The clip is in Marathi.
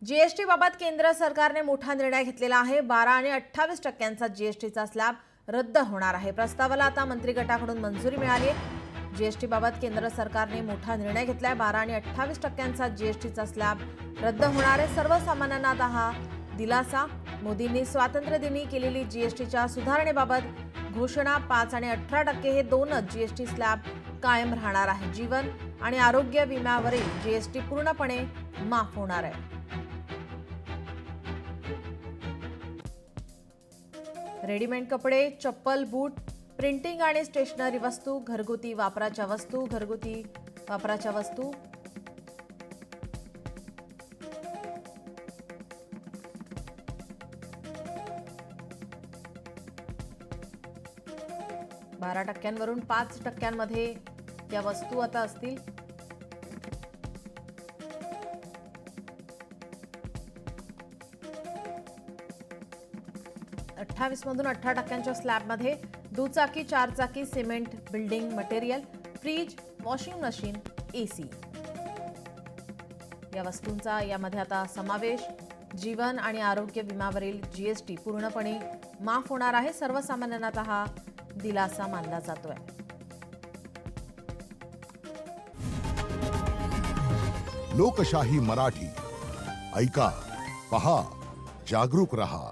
जीएसटी बाबत केंद्र सरकारने मोठा निर्णय घेतलेला आहे। 12 आणि 28% जीएसटीचा स्लॅब रद्द होणार आहे। प्रस्तावाला आता मंत्री गटाकडून मंजुरी मिळाली आहे। जीएसटी बाबत केंद्र सरकारने मोठा निर्णय घेतलाय। 12 आणि 28% जीएसटीचा स्लॅब रद्द होणार आहे। सर्वसामान्यांना आता हा दिलासा। मोदींनी स्वातंत्र्य दिनी केलेली जीएसटीच्या सुधारणेबाबत घोषणा। 5 आणि 18% हे दोनच जीएसटी स्लॅब कायम राहणार आहे। जीवन आणि आरोग्य विम्यावरील जीएसटी पूर्णपणे माफ होणार आहे। रेडीमेड कपडे, चप्पल, बूट, प्रिंटिंग आणि स्टेशनरी वस्तू, घरगुती वापराच्या वस्तू, बारा टक्क्यांवरून 5% या वस्तू आता असतील। 28 मधून 18% स्लॅबमध्ये दुचाकी, चारचाकी, cement, building material, fridge, washing machine, AC या वस्तूंचा यामध्ये आता समावेश। जीवन आणि आरोग्य विम्यावरील जीएसटी पूर्णपणे माफ होणार आहे। सर्वसामान्यांना आता हा दिलासा मानला जातोय। लोकशाही मराठी ऐका, पहा, जागरूक रहा।